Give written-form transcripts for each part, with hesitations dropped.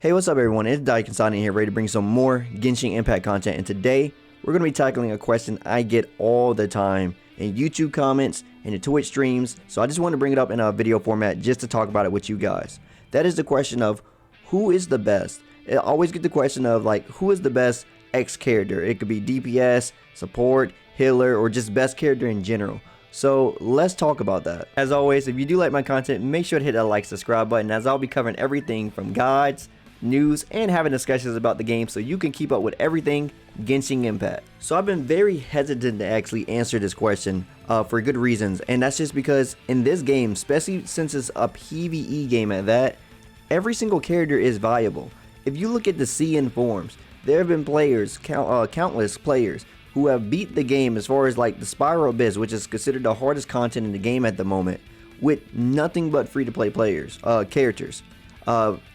Hey, what's up everyone, it's Constellations here, ready to bring some more Genshin Impact content, and today we're going to be tackling a question I get all the time in YouTube comments and in Twitch streams, so I just want to bring it up in a video format just to talk about it with you guys. That is the question of who is the best. I always get the question of like, who is the best X character? It could be DPS, support, healer, or just best character in general. So let's talk about that. As always, if you do like my content, make sure to hit that like, subscribe button, as I'll be covering everything from guides, news, and having discussions about the game so you can keep up with everything Genshin Impact. So I've been very hesitant to actually answer this question for good reasons, and that's just because in this game, especially since it's a PvE game at that, every single character is valuable. If you look at the CN forums, there have been players, countless players, who have beat the game as far as like the Spiral Abyss, which is considered the hardest content in the game at the moment, with nothing but free-to-play characters.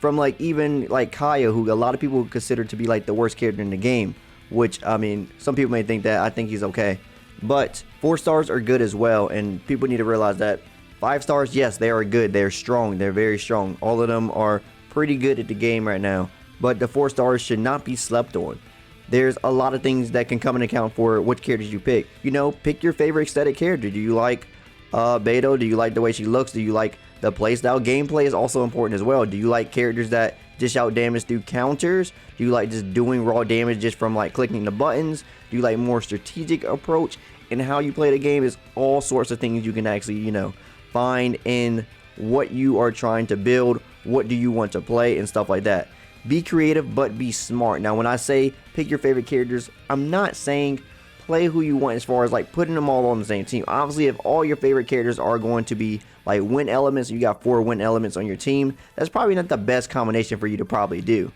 From like even like Kaya, who a lot of people consider to be like the worst character in the game, which I mean, some people may think that. I think he's okay, but 4 stars are good as well, and people need to realize that 5 stars, yes, they are good, they're strong, they're very strong, all of them are pretty good at the game right now, but the 4 stars should not be slept on. There's a lot of things that can come into account for which characters you pick. You know, pick your favorite aesthetic character. Do you like Beto? Do you like the way she looks? Do you like the playstyle? Gameplay is also important as well. Do you like characters that dish out damage through counters? Do you like just doing raw damage just from like clicking the buttons? Do you like more strategic approach? And how you play the game is all sorts of things you can actually, you know, find in what you are trying to build. What do you want to play and stuff like that. Be creative, but be smart. Now, when I say pick your favorite characters, I'm not saying play who you want as far as like putting them all on the same team. Obviously, if all your favorite characters are going to be like win elements, you got 4 win elements on your team, that's probably not the best combination for you to probably do.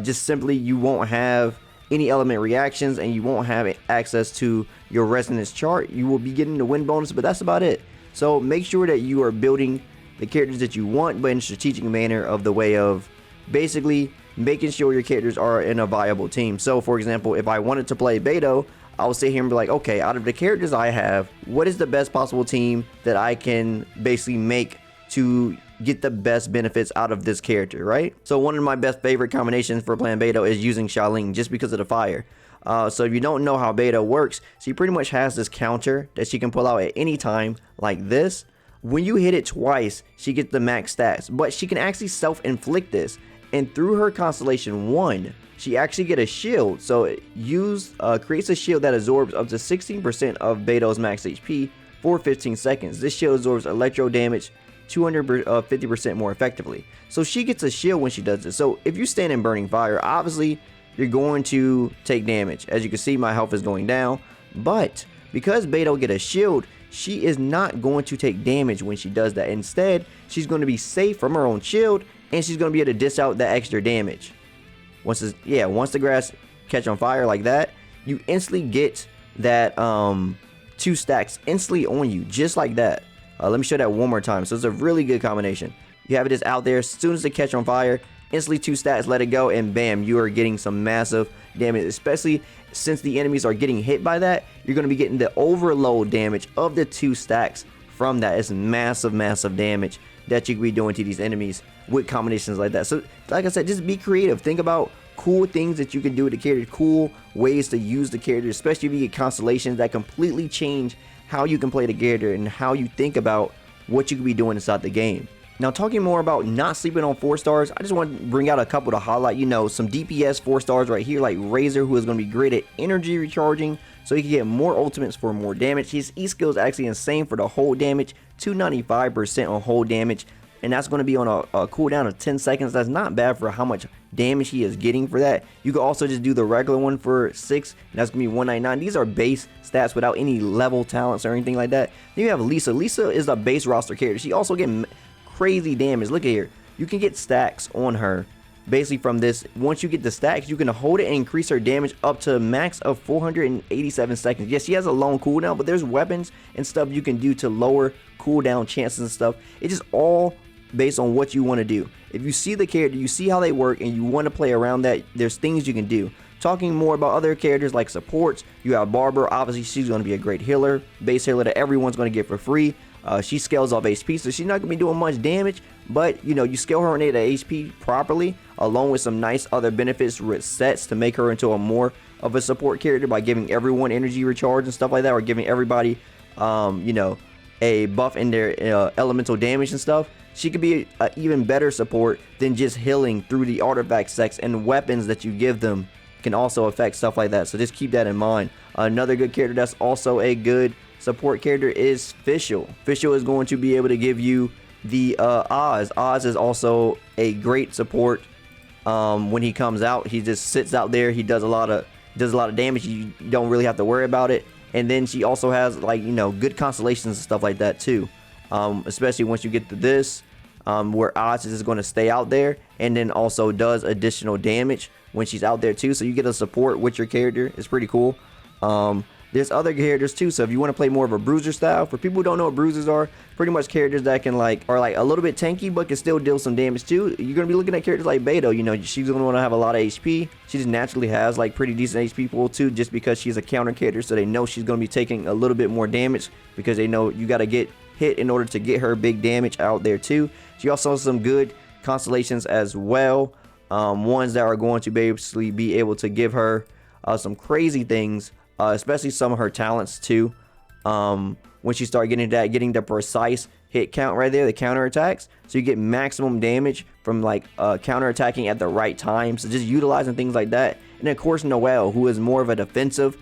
Just simply, you won't have any element reactions and you won't have access to your resonance chart. You will be getting the win bonus, but that's about it. So make sure that you are building the characters that you want, but in a strategic manner, of the way of basically making sure your characters are in a viable team. So for example, if I wanted to play Beto, I'll sit here and be like, okay, out of the characters I have, what is the best possible team that I can basically make to get the best benefits out of this character, right? So one of my best favorite combinations for playing Beto is using Xiaoling, just because of the fire. So if you don't know how Beto works, she pretty much has this counter that she can pull out at any time like this. When you hit it twice, she gets the max stats, but she can actually self-inflict this. And through her Constellation 1, she actually get a shield. So it creates a shield that absorbs up to 16% of Beto's max HP for 15 seconds. This shield absorbs electro damage 250% more effectively. So she gets a shield when she does this. So if you stand in burning fire, obviously you're going to take damage. As you can see, my health is going down. But because Beto get a shield, she is not going to take damage when she does that. Instead, she's going to be safe from her own shield, and she's going to be able to dish out that extra damage. Once the grass catch on fire like that, you instantly get that 2 stacks instantly on you, just like that. Let me show that one more time. So it's a really good combination. You have it just out there. As soon as they catch on fire, instantly 2 stacks, let it go, and bam, you are getting some massive damage. Especially since the enemies are getting hit by that, you're going to be getting the overload damage of the 2 stacks from that. It's massive damage that you can be doing to these enemies with combinations like that. So like I said, just be creative. Think about cool things that you can do with the character, cool ways to use the character, especially if you get constellations that completely change how you can play the character and how you think about what you could be doing inside the game. Now, talking more about not sleeping on 4 stars, I just want to bring out a couple to highlight, you know, some DPS 4 stars right here, like Razor, who is going to be great at energy recharging, so he can get more ultimates for more damage. His E skill is actually insane for the hold damage, 295% on hold damage, and that's going to be on a cooldown of 10 seconds. That's not bad for how much damage he is getting for that. You can also just do the regular one for 6, and that's going to be 199. These are base stats without any level talents or anything like that. Then you have Lisa. Lisa is a base roster character. She also gets crazy damage. Look at here. You can get stacks on her basically from this. Once you get the stacks, you can hold it and increase her damage up to a max of 487 seconds. Yes, she has a long cooldown, but there's weapons and stuff you can do to lower cooldown chances and stuff. It's just all based on what you want to do. If you see the character, you see how they work, and you want to play around that, there's things you can do. Talking more about other characters like supports, you have Barber. Obviously, she's going to be a great healer, base healer that everyone's going to get for free. She scales off HP, so she's not going to be doing much damage, but you know, you scale her on 8 HP properly, along with some nice other benefits with sets to make her into a more of a support character by giving everyone energy recharge and stuff like that, or giving everybody you know, a buff in their elemental damage and stuff. She could be an even better support than just healing through the artifact sets, and weapons that you give them can also affect stuff like that. So just keep that in mind. Another good character that's also a good support character is Fischl. Fischl is going to be able to give you the Oz. Oz is also a great support. When he comes out, he just sits out there. He does a lot of damage. You don't really have to worry about it. And then she also has, like, you know, good constellations and stuff like that too. Especially once you get to this, where Oz is going to stay out there, and then also does additional damage when she's out there too. So you get a support with your character. It's pretty cool. There's other characters too, so if you want to play more of a bruiser style, for people who don't know what bruisers are, pretty much characters that can are like a little bit tanky but can still deal some damage too. You're going to be looking at characters like Beto. You know, she's going to want to have a lot of HP. She just naturally has like pretty decent HP pool too, just because she's a counter character, so they know she's going to be taking a little bit more damage, because they know you got to get hit in order to get her big damage out there too. She also has some good constellations as well, ones that are going to basically be able to give her some crazy things, especially some of her talents too. When she start getting the precise hit count right there, the counter attacks, so you get maximum damage from like counter attacking at the right time. So just utilizing things like that. And of course Noelle, who is more of a defensive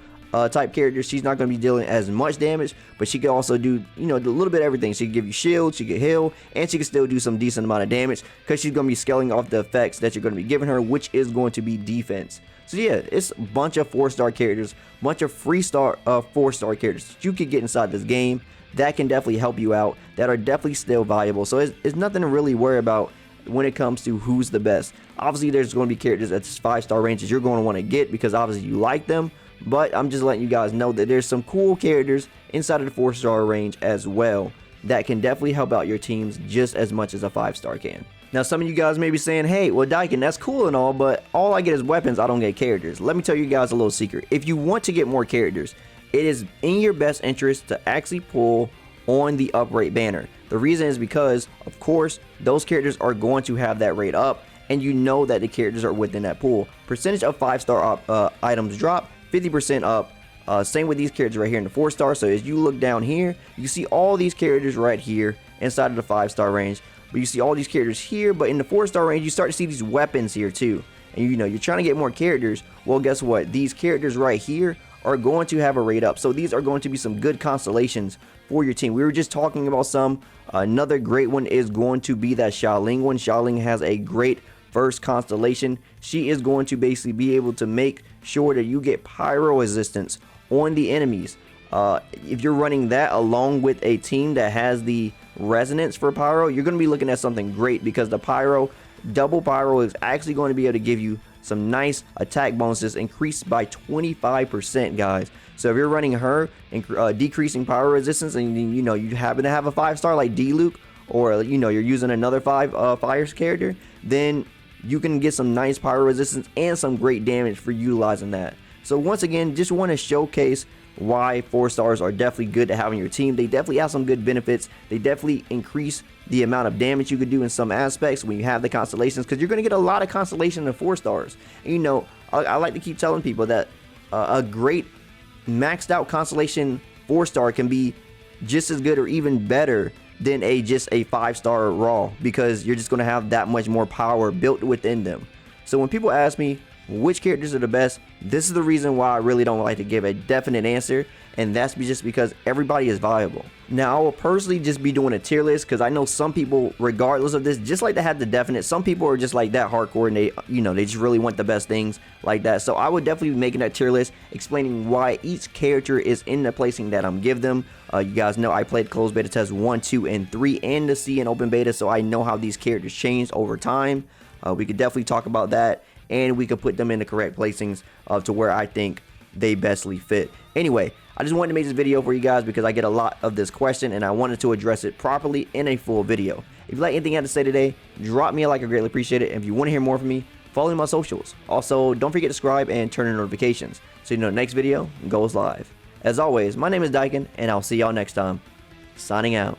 type character, she's not going to be dealing as much damage, but she can also do, you know, a little bit of everything. She can give you shield, she can heal, and she can still do some decent amount of damage, because she's going to be scaling off the effects that you're going to be giving her, which is going to be defense. So yeah, it's a bunch of 4-star characters, bunch of free 4-star characters that you can get inside this game that can definitely help you out, that are definitely still valuable. So it's nothing to really worry about when it comes to who's the best. Obviously there's going to be characters at 5-star ranges you're going to want to get, because obviously you like them, but I'm just letting you guys know that there's some cool characters inside of the 4-star range as well that can definitely help out your teams just as much as a 5-star can. Now some of you guys may be saying, hey, well Daikin, that's cool and all, but all I get is weapons, I don't get characters. Let me tell you guys a little secret. If you want to get more characters, it is in your best interest to actually pull on the uprate banner. The reason is because, of course, those characters are going to have that rate up, and you know that the characters are within that pool. Percentage of 5-star items drop, 50% up. Same with these characters right here in the 4-star. So as you look down here, you see all these characters right here inside of the 5-star range. But you see all these characters here, but in the 4-star range, you start to see these weapons here too. And you know, you're trying to get more characters. Well, guess what? These characters right here are going to have a rate up. So these are going to be some good constellations for your team. We were just talking about some. Another great one is going to be that Xiaoling one. Xiaoling has a great first constellation. She is going to basically be able to make sure that you get pyro resistance on the enemies. If you're running that along with a team that has the resonance for pyro, you're going to be looking at something great, because the pyro, double pyro, is actually going to be able to give you some nice attack bonuses, increased by 25%, guys. So if you're running her and decreasing pyro resistance, and you know you happen to have a 5-star like D-Luke, or you know you're using another fire character, then you can get some nice pyro resistance and some great damage for utilizing that. So once again, just want to showcase why 4-stars are definitely good to have on your team. They definitely have some good benefits. They definitely increase the amount of damage you could do in some aspects when you have the constellations, because you're going to get a lot of constellation in 4-stars. And you know, I like to keep telling people that a great maxed out constellation 4-star can be just as good or even better than just a 5-star raw, because you're just going to have that much more power built within them. So when people ask me which characters are the best, this is the reason why I really don't like to give a definite answer, and that's just because everybody is viable. Now I will personally just be doing a tier list, because I know some people, regardless of this, just like to have the definite. Some people are just like that hardcore, and they, you know, they just really want the best things like that. So I would definitely be making that tier list, explaining why each character is in the placing that I'm give them. You guys know I played closed beta test 1, 2, and 3, and the C in open beta, so I know how these characters changed over time. We could definitely talk about that, and we could put them in the correct placings to where I think they bestly fit. Anyway, I just wanted to make this video for you guys because I get a lot of this question, and I wanted to address it properly in a full video. If you like anything I had to say today, drop me a like, I greatly appreciate it. And if you want to hear more from me, follow me on my socials. Also, don't forget to subscribe and turn on notifications so you know the next video goes live. As always, my name is Daikin, and I'll see y'all next time. Signing out.